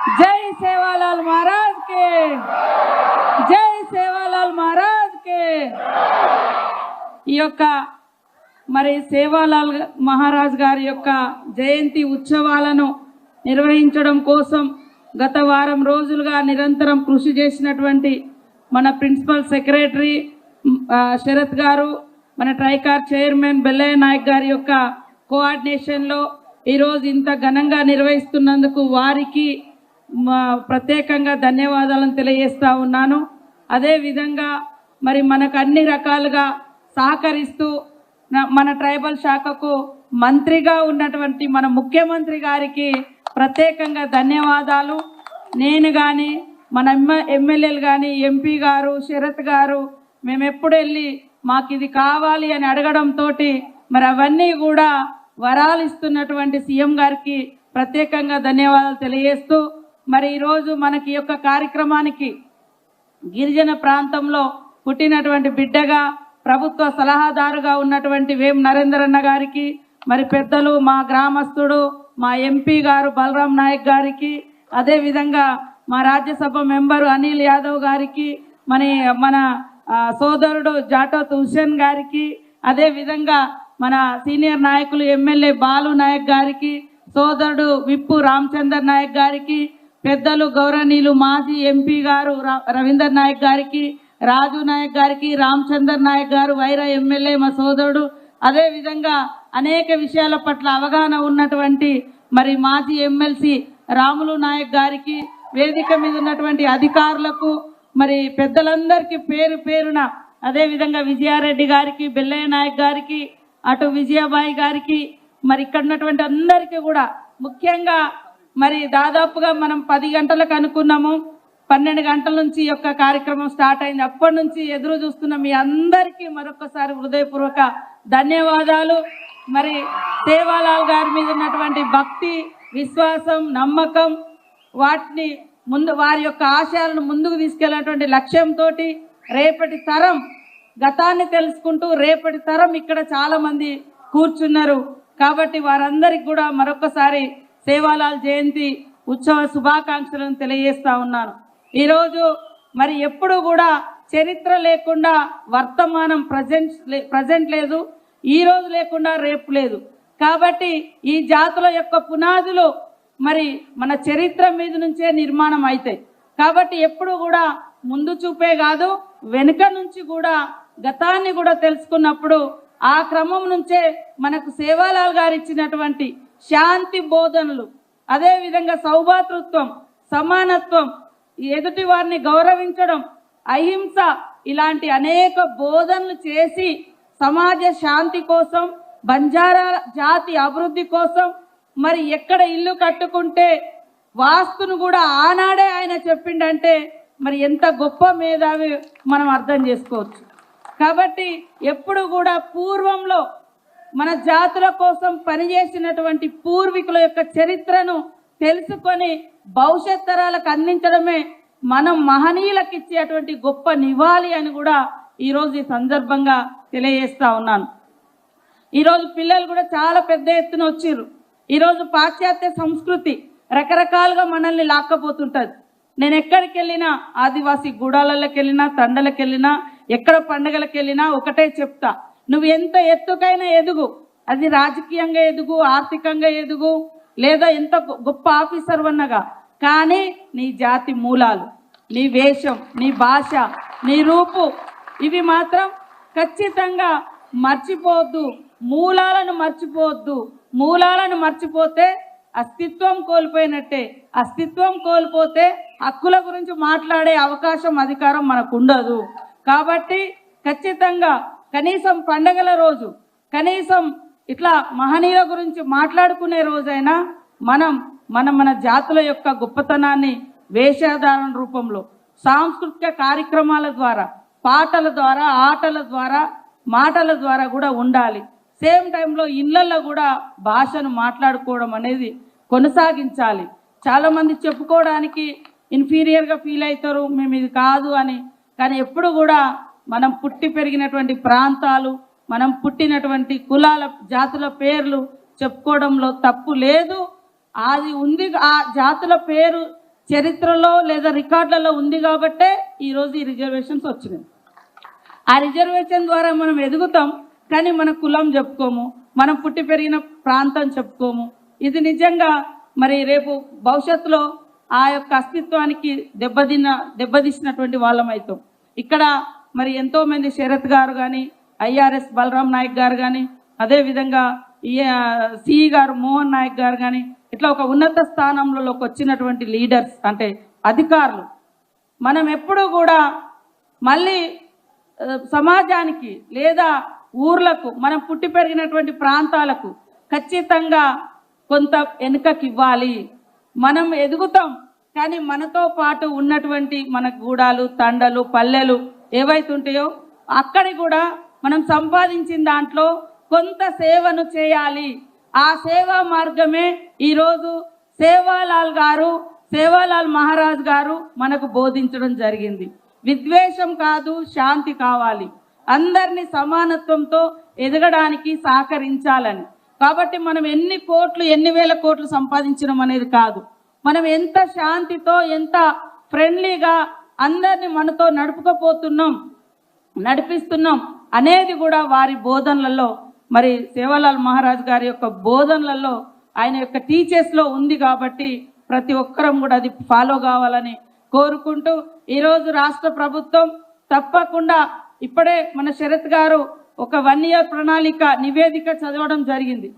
जय सेवालाल महाराज के, जय सेवालाल महाराज के। ఈ యొక్క మరి సేవాలాల్ మహారాజ్ గారి యొక్క జయంతి ఉత్సవాలను నిర్వహించడం కోసం గత వారం రోజులుగా నిరంతరం కృషి చేసినటువంటి మన ప్రిన్సిపల్ సెక్రటరీ శరత్ గారు, మన ట్రైకార్ చైర్మన్ బెల్లయ్య నాయక్ గారి యొక్క కోఆర్డినేషన్లో ఈరోజు ఇంత ఘనంగా నిర్వహిస్తున్నందుకు వారికి ప్రత్యేకంగా ధన్యవాదాలను తెలియజేస్తా ఉన్నాను. అదేవిధంగా మరి మనకు అన్ని రకాలుగా సహకరిస్తూ మన ట్రైబల్ శాఖకు మంత్రిగా ఉన్నటువంటి మన ముఖ్యమంత్రి గారికి ప్రత్యేకంగా ధన్యవాదాలు. నేను కానీ మన ఎమ్మెల్యేలు కానీ ఎంపీ గారు శరత్ గారు మేము ఎప్పుడు వెళ్ళి మాకు ఇది కావాలి అని అడగడంతో మరి అవన్నీ కూడా వరాలు ఇస్తున్నటువంటి సీఎం గారికి ప్రత్యేకంగా ధన్యవాదాలు తెలియజేస్తూ మరి ఈరోజు మనకి యొక్క కార్యక్రమానికి గిరిజన ప్రాంతంలో పుట్టినటువంటి బిడ్డగా ప్రభుత్వ సలహాదారుగా ఉన్నటువంటి వేం నరేందర్ అన్న గారికి, మరి పెద్దలు మా గ్రామస్తుడు మా ఎంపీ గారు బలరాం నాయక్ గారికి, అదేవిధంగా మా రాజ్యసభ మెంబరు అనిల్ యాదవ్ గారికి, మన సోదరుడు జాటోత్ హుసేన్ గారికి, అదేవిధంగా మన సీనియర్ నాయకులు ఎమ్మెల్యే బాలు నాయక్ గారికి, సోదరుడు విప్పు రామచందర్ నాయక్ గారికి, పెద్దలు గౌరవనీయులు మాజీ ఎంపీ గారు రవీందర్ నాయక్ గారికి, రాజు నాయక్ గారికి, రామచందర్ నాయక్ గారు వైరా ఎమ్మెల్యే మా సోదరుడు, అదేవిధంగా అనేక విషయాల పట్ల అవగాహన ఉన్నటువంటి మరి మాజీ ఎమ్మెల్సీ రాములు నాయక్ గారికి, వేదిక మీద ఉన్నటువంటి అధికారులకు, మరి పెద్దలందరికీ పేరు పేరున, అదేవిధంగా విజయారెడ్డి గారికి, బెల్లయ్య నాయక్ గారికి, అటు విజయాబాయి గారికి, మరి ఇక్కడ ఉన్నటువంటి అందరికీ కూడా ముఖ్యంగా మరి దాదాపుగా మనం 10 గంటలకు అనుకున్నాము, 12 గంటల నుంచి యొక్క కార్యక్రమం స్టార్ట్ అయింది. అప్పటి నుంచి ఎదురు చూస్తున్న మీ అందరికీ మరొకసారి హృదయపూర్వక ధన్యవాదాలు. మరి సేవాలాల్ గారి మీద ఉన్నటువంటి భక్తి, విశ్వాసం, నమ్మకం, వాటిని వారి యొక్క ఆశయాలను ముందుకు తీసుకెళ్లేటువంటి లక్ష్యంతో రేపటి తరం గతాన్ని తెలుసుకుంటూ రేపటి తరం ఇక్కడ చాలా మంది కూర్చున్నారు. కాబట్టి వారందరికి కూడా మరొకసారి సేవాలాల్ జయంతి ఉత్సవ శుభాకాంక్షలను తెలియజేస్తా ఉన్నాను. ఈరోజు మరి ఎప్పుడు కూడా చరిత్ర లేకుండా వర్తమానం ప్రజెంట్ లేదు, ఈ రోజు లేకుండా రేపు లేదు. కాబట్టి ఈ జాతుల యొక్క పునాదులు మరి మన చరిత్ర మీద నుంచే నిర్మాణం అవుతాయి. కాబట్టి ఎప్పుడు కూడా ముందు చూపే కాదు, వెనుక నుంచి కూడా గతాన్ని కూడా తెలుసుకున్నప్పుడు ఆ క్రమం నుంచే మనకు సేవాలాల్ గారు ఇచ్చినటువంటి శాంతి బోధనలు, అదేవిధంగా సౌభాతృత్వం, సమానత్వం, ఎదుటి వారిని గౌరవించడం, అహింస, ఇలాంటి అనేక బోధనలు చేసి సమాజ శాంతి కోసం, బంజారా జాతి అభివృద్ధి కోసం, మరి ఎక్కడ ఇల్లు కట్టుకుంటే వాస్తును కూడా ఆనాడే ఆయన చెప్పిండంటే మరి ఎంత గొప్ప మేధావి మనం అర్థం చేసుకోవచ్చు. కాబట్టి ఎప్పుడు కూడా పూర్వంలో మన జాతుల కోసం పనిచేసినటువంటి పూర్వీకుల యొక్క చరిత్రను తెలుసుకొని భవిష్యత్ తరాలకు అందించడమే మనం మహనీయులకు ఇచ్చేటువంటి గొప్ప నివాళి అని కూడా ఈరోజు ఈ సందర్భంగా తెలియజేస్తా ఉన్నాను. ఈరోజు పిల్లలు కూడా చాలా పెద్ద ఎత్తున వచ్చిర్రు. ఈరోజు పాశ్చాత్య సంస్కృతి రకరకాలుగా మనల్ని లాక్కపోతుంటుంది. నేను ఎక్కడికి వెళ్ళినా, ఆదివాసీ గూడాలకి వెళ్ళినా, తండలకు వెళ్ళినా, ఎక్కడ పండుగలకు వెళ్ళినా ఒకటే చెప్తా, నువ్వు ఎంత ఎత్తుకైనా ఎదుగు, అది రాజకీయంగా ఎదుగు, ఆర్థికంగా ఎదుగు, లేదా ఎంత గొప్ప ఆఫీసర్ అన్నగా, కానీ నీ జాతి మూలాలు, నీ వేషం, నీ భాష, నీ రూపు, ఇవి మాత్రం ఖచ్చితంగా మర్చిపోవద్దు. మూలాలను మర్చిపోవద్దు. మూలాలను మర్చిపోతే అస్తిత్వం కోల్పోయినట్టే. అస్తిత్వం కోల్పోతే హక్కుల గురించి మాట్లాడే అవకాశం, అధికారం మనకు ఉండదు. కాబట్టి ఖచ్చితంగా కనీసం పండగల రోజు, కనీసం ఇట్లా మహనీయుల గురించి మాట్లాడుకునే రోజైనా మన జాతుల యొక్క గొప్పతనాన్ని వేషధారణ రూపంలో, సాంస్కృతిక కార్యక్రమాల ద్వారా, పాటల ద్వారా, ఆటల ద్వారా, మాటల ద్వారా కూడా ఉండాలి. సేమ్ టైంలో ఇళ్ళల్లో కూడా భాషను మాట్లాడుకోవడం అనేది కొనసాగించాలి. చాలామంది చెప్పుకోవడానికి ఇన్ఫీరియర్గా ఫీల్ అవుతారు, మేము ఇది కాదు అని. కానీ ఎప్పుడు కూడా మనం పుట్టి పెరిగినటువంటి ప్రాంతాలు, మనం పుట్టినటువంటి కులాల, జాతుల పేర్లు చెప్పుకోవడంలో తప్పు లేదు. అది ఉంది, ఆ జాతుల పేరు చరిత్రలో లేదా రికార్డులలో ఉంది కాబట్టే ఈరోజు ఈ రిజర్వేషన్స్ వచ్చినాయి. ఆ రిజర్వేషన్ ద్వారా మనం ఎదుగుతాం, కానీ మన కులం చెప్పుకోము, మనం పుట్టి పెరిగిన ప్రాంతం చెప్పుకోము. ఇది నిజంగా మరి రేపు భవిష్యత్తులో ఆ యొక్క అస్తిత్వానికి దెబ్బతీసినటువంటి వాళ్ళం అవుతాం. ఇక్కడ మరి ఎంతోమంది శరత్ గారు కానీ, ఐఆర్ఎస్ బలరాం నాయక్ గారు కానీ, అదేవిధంగా సిఈ గారు మోహన్ నాయక్ గారు కానీ, ఇట్లా ఒక ఉన్నత స్థానంలోకి వచ్చినటువంటి లీడర్స్ అంటే అధికారులు. మనం ఎప్పుడూ కూడా మళ్ళీ సమాజానికి లేదా ఊర్లకు, మనం పుట్టి పెరిగినటువంటి ప్రాంతాలకు ఖచ్చితంగా కొంత వెనుకకి ఇవ్వాలి. మనం ఎదుగుతాం, కానీ మనతో పాటు ఉన్నటువంటి మన గూడాలు, తండలు, పల్లెలు ఏవైతే ఉంటాయో అక్కడి కూడా మనం సంపాదించిన దాంట్లో కొంత సేవను చేయాలి. ఆ సేవా మార్గమే ఈరోజు సేవాలాల్ మహారాజ్ గారు మనకు బోధించడం జరిగింది. విద్వేషం కాదు, శాంతి కావాలి, అందరినీ సమానత్వంతో ఎదగడానికి సహకరించాలని. కాబట్టి మనం ఎన్ని కోట్లు, ఎన్ని వేల కోట్లు సంపాదించడం అనేది కాదు, మనం ఎంత శాంతితో, ఎంత ఫ్రెండ్లీగా అందరినీ మనతో నడిపిస్తున్నాం అనేది కూడా వారి బోధనలలో, మరి సేవాలాల్ మహారాజ్ గారి యొక్క బోధనలలో, ఆయన యొక్క టీచర్స్లో ఉంది. కాబట్టి ప్రతి ఒక్కరం కూడా అది ఫాలో కావాలని కోరుకుంటూ, ఈరోజు రాష్ట్ర ప్రభుత్వం తప్పకుండా ఇప్పుడే మన శరత్ గారు ఒక 1 year ప్రణాళిక నివేదిక చదవడం జరిగింది.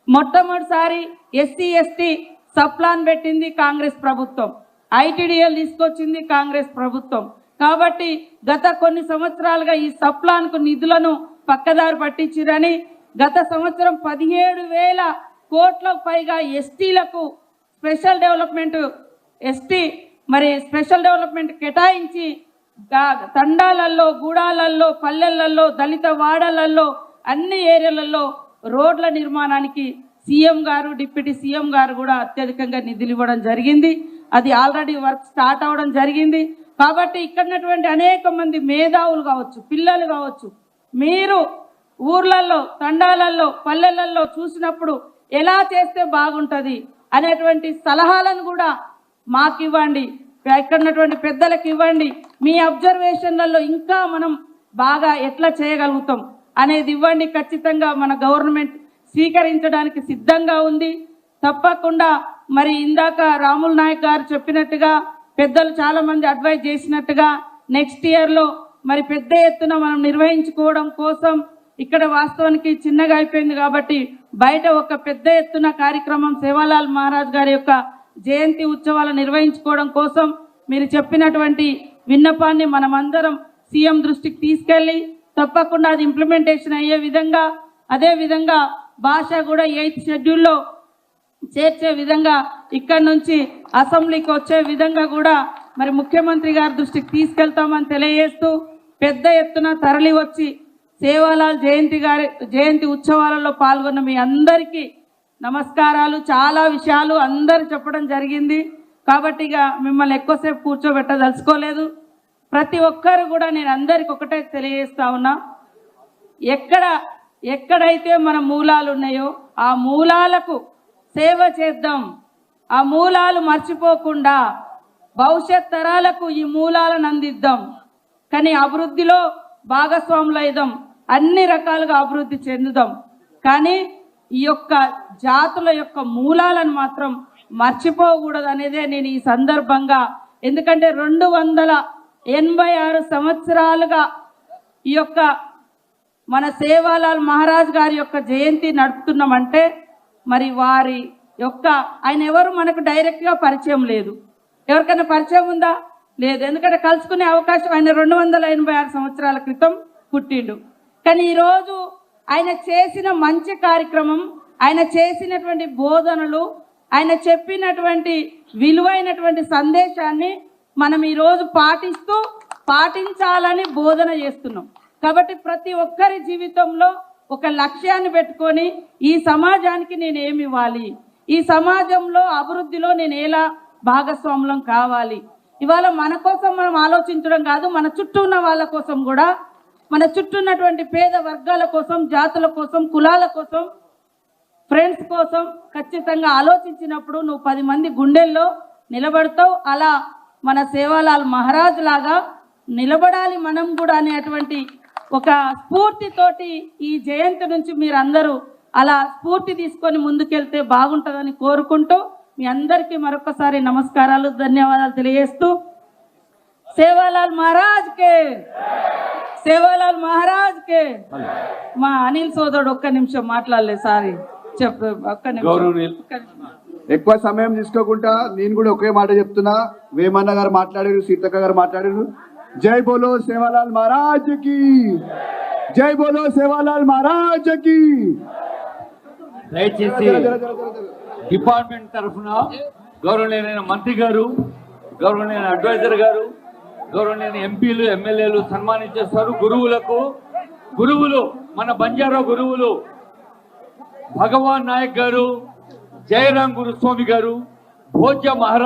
మొట్టమొదటిసారి ఎస్సీ ఎస్టీ సబ్ ప్లాన్ పెట్టింది కాంగ్రెస్ ప్రభుత్వం, ఐటీడీఎల్ తీసుకొచ్చింది కాంగ్రెస్ ప్రభుత్వం. కాబట్టి గత కొన్ని సంవత్సరాలుగా ఈ సబ్ ప్లాన్కు నిధులను పక్కదారి పట్టించిరని, గత సంవత్సరం 17,000 కోట్లకు పైగా ఎస్టీలకు స్పెషల్ డెవలప్మెంట్ కేటాయించి తండాలల్లో, గూడాలల్లో, పల్లెలలో, దళిత వాడలలో, అన్ని ఏరియాలలో రోడ్ల నిర్మాణానికి సీఎం గారు, డిప్యూటీ సీఎం గారు కూడా అత్యధికంగా నిధులు ఇవ్వడం జరిగింది. అది ఆల్రెడీ వర్క్ స్టార్ట్ అవ్వడం జరిగింది. కాబట్టి ఇక్కడ ఉన్నటువంటి అనేక మంది మేధావులు కావచ్చు, పిల్లలు కావచ్చు, మీరు ఊర్లలో, తండాలలో, పల్లెలలో చూసినప్పుడు ఎలా చేస్తే బాగుంటుంది అనేటువంటి సలహాలను కూడా మాకు ఇవ్వండి, ఇక్కడ ఉన్నటువంటి పెద్దలకు ఇవ్వండి. మీ అబ్జర్వేషన్లలో ఇంకా మనం బాగా ఎట్లా చేయగలుగుతాం అనేది ఇవ్వండి. ఖచ్చితంగా మన గవర్నమెంట్ స్వీకరించడానికి సిద్ధంగా ఉంది. తప్పకుండా మరి ఇందాక రాముల్ నాయక్ గారు చెప్పినట్టుగా, పెద్దలు చాలామంది అడ్వైజ్ చేసినట్టుగా నెక్స్ట్ ఇయర్లో మరి పెద్ద ఎత్తున మనం నిర్వహించుకోవడం కోసం, ఇక్కడ వాస్తవానికి చిన్నగా అయిపోయింది కాబట్టి బయట ఒక పెద్ద ఎత్తున కార్యక్రమం సేవాలాల్ మహారాజ్ గారి యొక్క జయంతి ఉత్సవాలు నిర్వహించుకోవడం కోసం మీరు చెప్పినటువంటి విన్నపాన్ని మనమందరం సీఎం దృష్టికి తీసుకెళ్ళి తప్పకుండా అది ఇంప్లిమెంటేషన్ అయ్యే విధంగా, అదేవిధంగా భాష కూడా 8th షెడ్యూల్లో చేర్చే విధంగా, ఇక్కడి నుంచి అసెంబ్లీకి వచ్చే విధంగా కూడా మరి ముఖ్యమంత్రి గారి దృష్టికి తీసుకెళ్తామని తెలియజేస్తూ, పెద్ద ఎత్తున తరలి వచ్చి సేవాలాల్ జయంతి ఉత్సవాలలో పాల్గొన్న మీ అందరికీ నమస్కారాలు. చాలా విషయాలు అందరూ చెప్పడం జరిగింది కాబట్టి ఇక మిమ్మల్ని ఎక్కువసేపు కూర్చోబెట్టదలుచుకోలేదు. ప్రతి ఒక్కరు కూడా నేను అందరికి ఒకటే తెలియజేస్తా ఉన్నా, ఎక్కడైతే మన మూలాలు ఉన్నాయో ఆ మూలాలకు సేవ చేద్దాం. ఆ మూలాలు మర్చిపోకుండా భవిష్యత్ తరాలకు ఈ మూలాలను అందిద్దాం. కానీ అభివృద్ధిలో భాగస్వాములు అయిదాం, అన్ని రకాలుగా అభివృద్ధి చెందుదాం. కానీ ఈ యొక్క జాతుల యొక్క మూలాలను మాత్రం మర్చిపోకూడదు అనేదే నేను ఈ సందర్భంగా, ఎందుకంటే 286 సంవత్సరాలుగా ఈ యొక్క మన సేవాలాల్ మహారాజ్ గారి యొక్క జయంతి నడుపుతున్నామంటే మరి వారి యొక్క ఆయన ఎవరు మనకు డైరెక్ట్గా పరిచయం లేదు. ఎవరికైనా పరిచయం ఉందా? లేదు. ఎందుకంటే కలుసుకునే అవకాశం, ఆయన 286 సంవత్సరాల క్రితం పుట్టిండు. కానీ ఈరోజు ఆయన చేసిన మంచి కార్యక్రమం, ఆయన చేసినటువంటి బోధనలు, ఆయన చెప్పినటువంటి విలువైనటువంటి సందేశాన్ని మనం ఈరోజు పాటించాలని బోధన చేస్తున్నాం. కాబట్టి ప్రతి ఒక్కరి జీవితంలో ఒక లక్ష్యాన్ని పెట్టుకొని ఈ సమాజానికి నేను ఏమి ఇవ్వాలి, ఈ సమాజంలో అభివృద్ధిలో నేను ఎలా భాగస్వాములం కావాలి. ఇవాళ మన కోసం మనం ఆలోచించడం కాదు, మన చుట్టూ ఉన్న వాళ్ళ కోసం కూడా, మన చుట్టూ ఉన్నటువంటి పేద వర్గాల కోసం, జాతుల కోసం, కులాల కోసం, ఫ్రెండ్స్ కోసం ఖచ్చితంగా ఆలోచించినప్పుడు నువ్వు 10 మంది గుండెల్లో నిలబడతావు. అలా మన సేవాలాల్ మహారాజ్ లాగా నిలబడాలి మనం కూడా అనేటువంటి ఒక స్ఫూర్తితోటి ఈ జయంతి నుంచి మీరందరూ అలా స్ఫూర్తి తీసుకొని ముందుకెళ్తే బాగుంటుందని కోరుకుంటూ మీ అందరికీ మరొకసారి నమస్కారాలు, ధన్యవాదాలు తెలియజేస్తూ సేవాలాల్ మహారాజ్ కే, సేవాలాల్ మహారాజ్ కే. మా అనిల్ సోదరుడు ఒక్క నిమిషం మాట్లాడలేదు, సారీ చెప్పు, ఒక్క నిమిషం. ఎక్కువ సమయం తీసుకోకుండా నేను కూడా ఒకే మాట చెప్తున్నా. వేమన్న గారు మాట్లాడారు, సీతక్క గారు మాట్లాడారు. జై బోలో సేవాలాల్ మహారాజ్ కి, జై బోలో సేవాలాల్ మహారాజ్ కి. దయచేసి డిపార్ట్మెంట్ తరఫున గౌరవనీయులైన మంత్రి గారు, గౌరవనీయులైన అడ్వైజర్ గారు, గౌరవనీయులైన ఎంపీలు, ఎమ్మెల్యేలు సన్మానించేస్తారు. గురువులు మన బంజారా గురువులు భగవాన్ నాయక్ గారు, జయరాం గురుస్వామి గారు, భోజ్య మహారాజ్